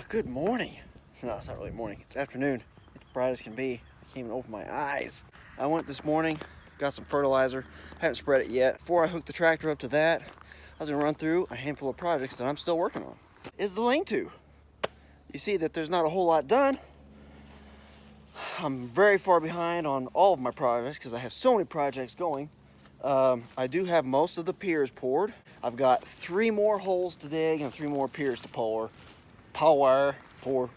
Good morning. No, it's not really morning. It's afternoon. It's bright as can be. I can't even open my eyes. I went this morning, got some fertilizer. Haven't spread it yet. Before I hook the tractor up to that, I was gonna run through a handful of projects that I'm still working on. Is the lean-to. You see that there's not a whole lot done. I'm very far behind on all of my projects because I have so many projects going. I do have most of the piers poured. I've got 3 more holes to dig and 3 more piers to pour. Pour. You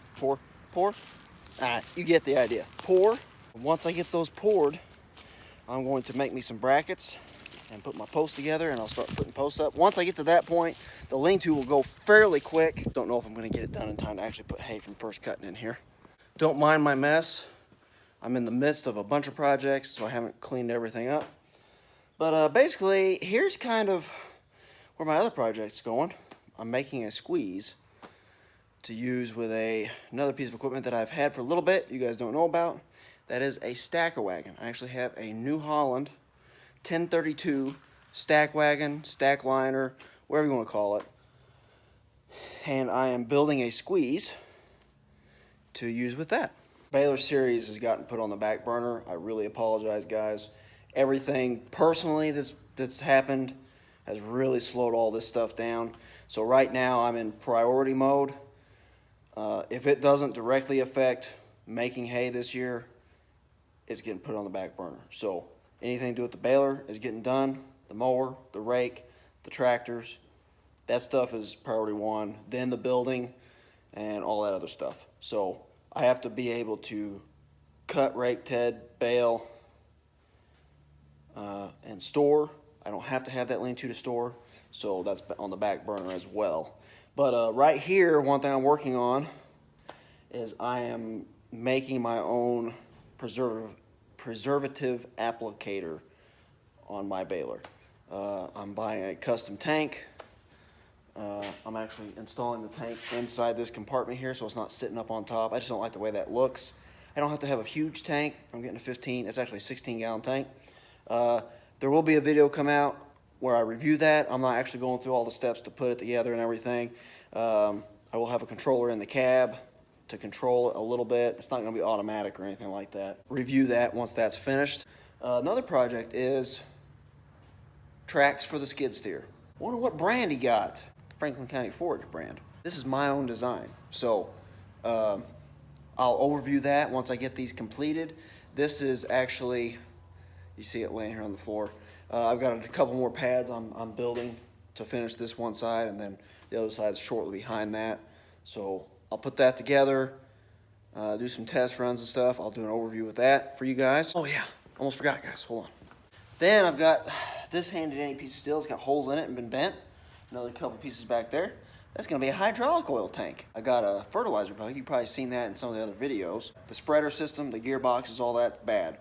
get the idea. Pour. Once I get those poured, I'm going to make me some brackets and put my posts together, and I'll start putting posts up. Once I get to that point, the lean-to will go fairly quick. Don't know if I'm going to get it done in time to actually put hay from first cutting in here. Don't mind my mess. I'm in the midst of a bunch of projects, so I haven't cleaned everything up. But basically, here's kind of where my other project's going. I'm making a squeeze to use with another piece of equipment that I've had for a little bit, you guys don't know about. That is a stacker wagon. I actually have a New Holland 1032 stack wagon, stack liner, whatever you want to call it. And I am building a squeeze to use with that. Baler series has gotten put on the back burner. I really apologize, guys. Everything personally that's happened has really slowed all this stuff down. So right now I'm in priority mode. If it doesn't directly affect making hay this year, it's getting put on the back burner. So anything to do with the baler is getting done. The mower, the rake, the tractors, that stuff is priority 1. Then the building and all that other stuff. So I have to be able to cut, rake, ted, bale, and store. I don't have to have that lean-to store, so that's on the back burner as well. But right here, one thing I'm working on is I am making my own preservative applicator on my baler. I'm buying a custom tank. I'm actually installing the tank inside this compartment here so it's not sitting up on top. I just don't like the way that looks. I don't have to have a huge tank. I'm getting a 15, it's actually a 16-gallon tank. There will be a video come out where I review that. I'm not actually going through all the steps to put it together and everything. I will have a controller in the cab to control it a little bit. It's not going to be automatic or anything like that. Review that once that's finished. Another project is tracks for the skid steer. I wonder what brand he got. Franklin County Forage brand. This is my own design. So I'll overview that once I get these completed. This is actually, you see it laying here on the floor. I've got a couple more pads I'm building to finish this one side, and then the other side is shortly behind that. So I'll put that together, do some test runs and stuff. I'll do an overview with that for you guys. Oh yeah, almost forgot, guys, hold on. Then I've got this handy dandy piece of steel. It's got holes in it and been bent. Another couple pieces back there. That's gonna be a hydraulic oil tank. I got a fertilizer bug. You've probably seen that in some of the other videos. The spreader system, the gearboxes, all that bad.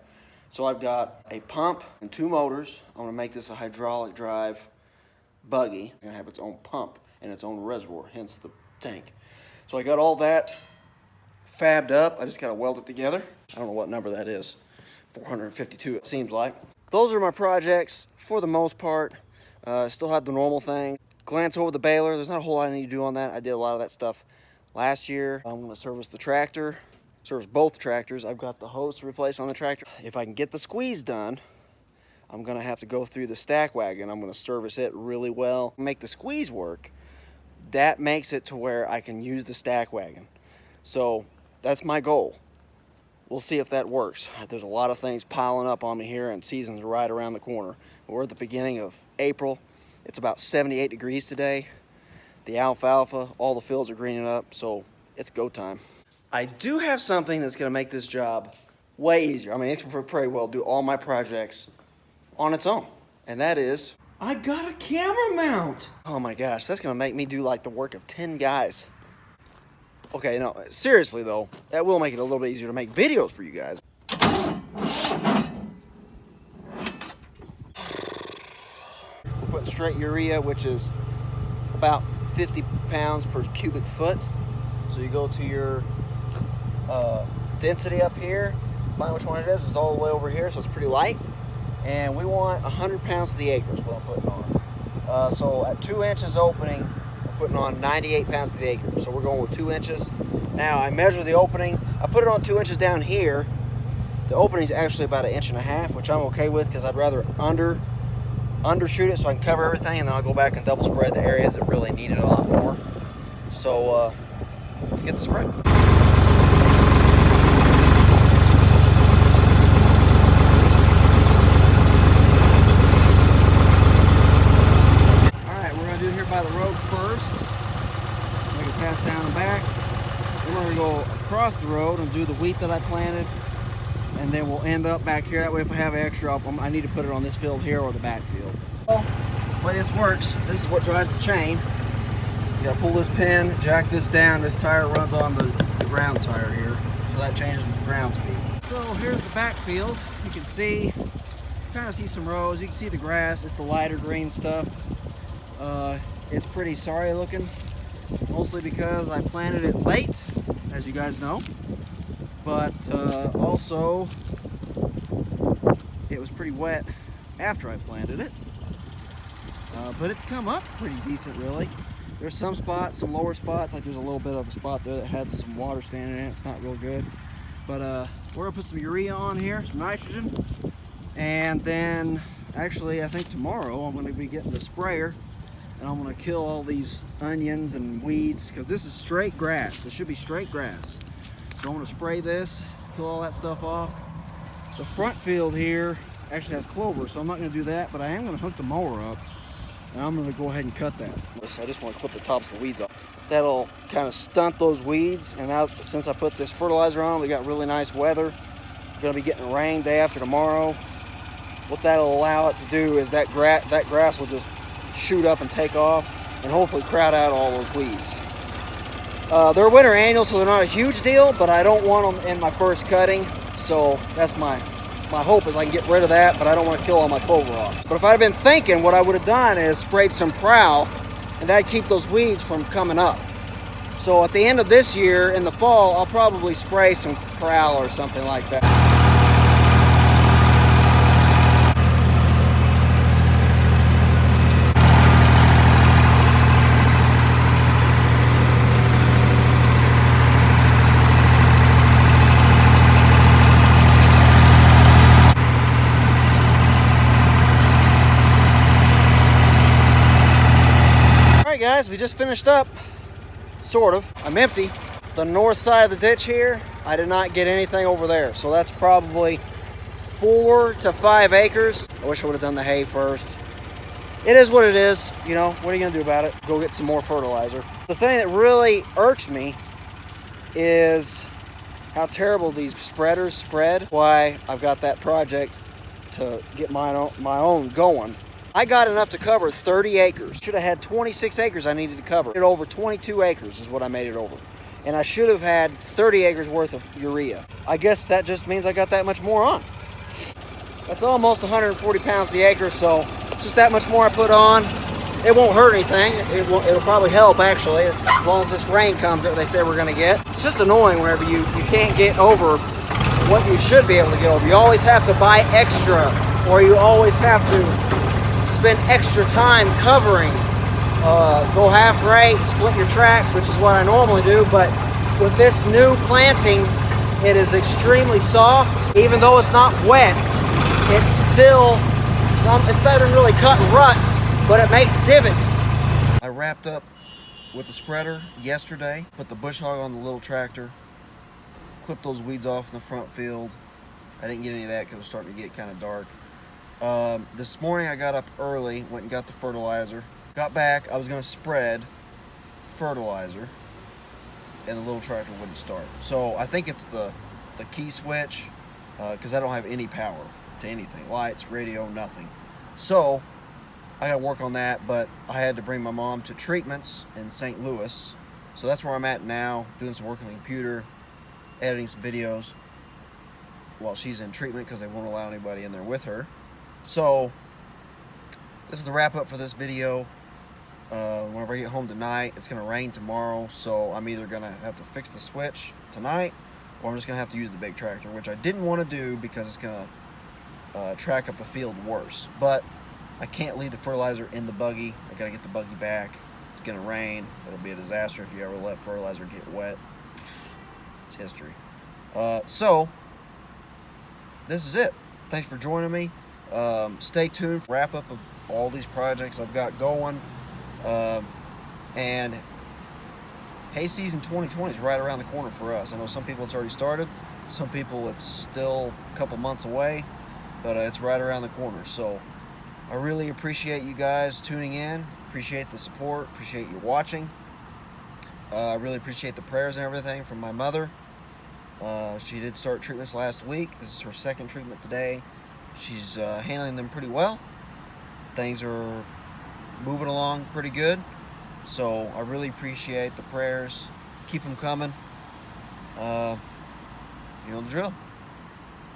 So I've got a pump and 2 motors. I'm gonna make this a hydraulic drive buggy. It's gonna have its own pump and its own reservoir, hence the tank. So I got all that fabbed up. I just gotta weld it together. I don't know what number that is. 452 it seems like. Those are my projects for the most part. Still have the normal thing. Glance over the baler. There's not a whole lot I need to do on that. I did a lot of that stuff last year. I'm gonna service the tractor. Service both tractors. I've got the hose to replace on the tractor. If I can get the squeeze done, I'm gonna have to go through the stack wagon. I'm gonna service it really well. Make the squeeze work. That makes it to where I can use the stack wagon. So that's my goal. We'll see if that works. There's a lot of things piling up on me here, and season's right around the corner. We're at the beginning of April. It's about 78 degrees today. The alfalfa, all the fields are greening up, so it's go time. I do have something that's gonna make this job way easier. I mean, it can pretty well do all my projects on its own. And that is, I got a camera mount. Oh my gosh, that's gonna make me do like the work of 10 guys. Okay, no, seriously though, that will make it a little bit easier to make videos for you guys. We're putting straight urea, which is about 50 pounds per cubic foot. So you go to your density up here, find which one it is. It's all the way over here, so it's pretty light. And we want 100 pounds to the acre is what I'm putting on. So at 2 inches opening, putting on 98 pounds to the acre. So we're going with 2 inches. Now I measure the opening. I put it on 2 inches down here. The opening is actually about 1.5 inches, which I'm okay with because I'd rather undershoot it so I can cover everything, and then I'll go back and double spread the areas that really need it a lot more. So let's get the spread. All right, we're gonna do it here by the road first. Make it pass down and back. Then we're gonna go across the road and do the wheat that I planted. And then we'll end up back here. That way if I have extra, I need to put it on this field here or the back field. Well, the way this works, this is what drives the chain. You gotta pull this pin, jack this down. This tire runs on the ground tire here. So that changes with the ground speed. So here's the back field. You can see, kind of see some rows. You can see the grass. It's the lighter green stuff. It's pretty sorry looking. Mostly because I planted it late, as you guys know. But also it was pretty wet after I planted it, but it's come up pretty decent, really. There's some spots, some lower spots, like there's a little bit of a spot there that had some water standing in it. It's not real good, but we're gonna put some urea on here, some nitrogen, and then actually I think tomorrow I'm gonna be getting the sprayer and I'm gonna kill all these onions and weeds, because this is straight grass. This should be straight grass. So I'm going to spray this, kill all that stuff off. The front field here actually has clover, so I'm not going to do that, but I am going to hook the mower up, and I'm going to go ahead and cut that. I just want to clip the tops of the weeds off. That'll kind of stunt those weeds, and now since I put this fertilizer on, we got really nice weather. We're going to be getting rain day after tomorrow. What that'll allow it to do is that grass will just shoot up and take off, and hopefully crowd out all those weeds. They're winter annuals, so they're not a huge deal, but I don't want them in my first cutting, so that's my hope is I can get rid of that, but I don't want to kill all my clover off. But if I'd been thinking, what I would have done is sprayed some prowl, and that'd keep those weeds from coming up. So at the end of this year, in the fall, I'll probably spray some prowl or something like that. Guys, we just finished up, sort of. I'm empty. The north side of the ditch here, I did not get anything over there, so that's probably 4 to 5 acres. I wish I would have done the hay first. It is what it is, you know, what are you gonna do about it? Go get some more fertilizer. The thing that really irks me is how terrible these spreaders spread. Why I've got that project to get my own going. I got enough to cover 30 acres. Should have had 26 acres I needed to cover. It over 22 acres is what I made it over. And I should have had 30 acres worth of urea. I guess that just means I got that much more on. That's almost 140 pounds to the acre, so just that much more I put on. It won't hurt anything. It'll probably help, actually, as long as this rain comes that they say we're gonna get. It's just annoying whenever you can't get over what you should be able to get over. You always have to buy extra, or you always have to spend extra time covering, go half rate, split your tracks, which is what I normally do, but with this new planting, it is extremely soft. Even though it's not wet, it's still, it doesn't really cut ruts, but it makes divots. I wrapped up with the spreader yesterday, put the bush hog on the little tractor, clipped those weeds off in the front field. I didn't get any of that because it was starting to get kind of dark. This morning I got up early, went and got the fertilizer. Got back, I was going to spread fertilizer, and the little tractor wouldn't start. So I think it's the key switch, because I don't have any power to anything. Lights, radio, nothing. So I got to work on that, but I had to bring my mom to treatments in St. Louis. So that's where I'm at now, doing some work on the computer, editing some videos while she's in treatment because they won't allow anybody in there with her. So this is the wrap up for this video. Whenever I get home tonight, it's going to rain tomorrow, so I'm either going to have to fix the switch tonight, or I'm just going to have to use the big tractor, which I didn't want to do because it's going to track up the field worse. But I can't leave the fertilizer in the buggy. I got to get the buggy back, It's gonna rain. It'll be a disaster if you ever let fertilizer get wet. It's history. So this is it. Thanks for joining me. Stay tuned for wrap up of all these projects I've got going. And hay season 2020 is right around the corner for us. I know some people it's already started. Some people it's still a couple months away, but it's right around the corner. So I really appreciate you guys tuning in. Appreciate the support. Appreciate you watching. I really appreciate the prayers and everything from my mother. She did start treatments last week. This is her second treatment today. She's handling them pretty well. Things are moving along pretty good. So I really appreciate the prayers. Keep them coming. You know the drill.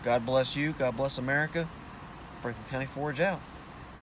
God bless you. God bless America. Franklin County Forage out.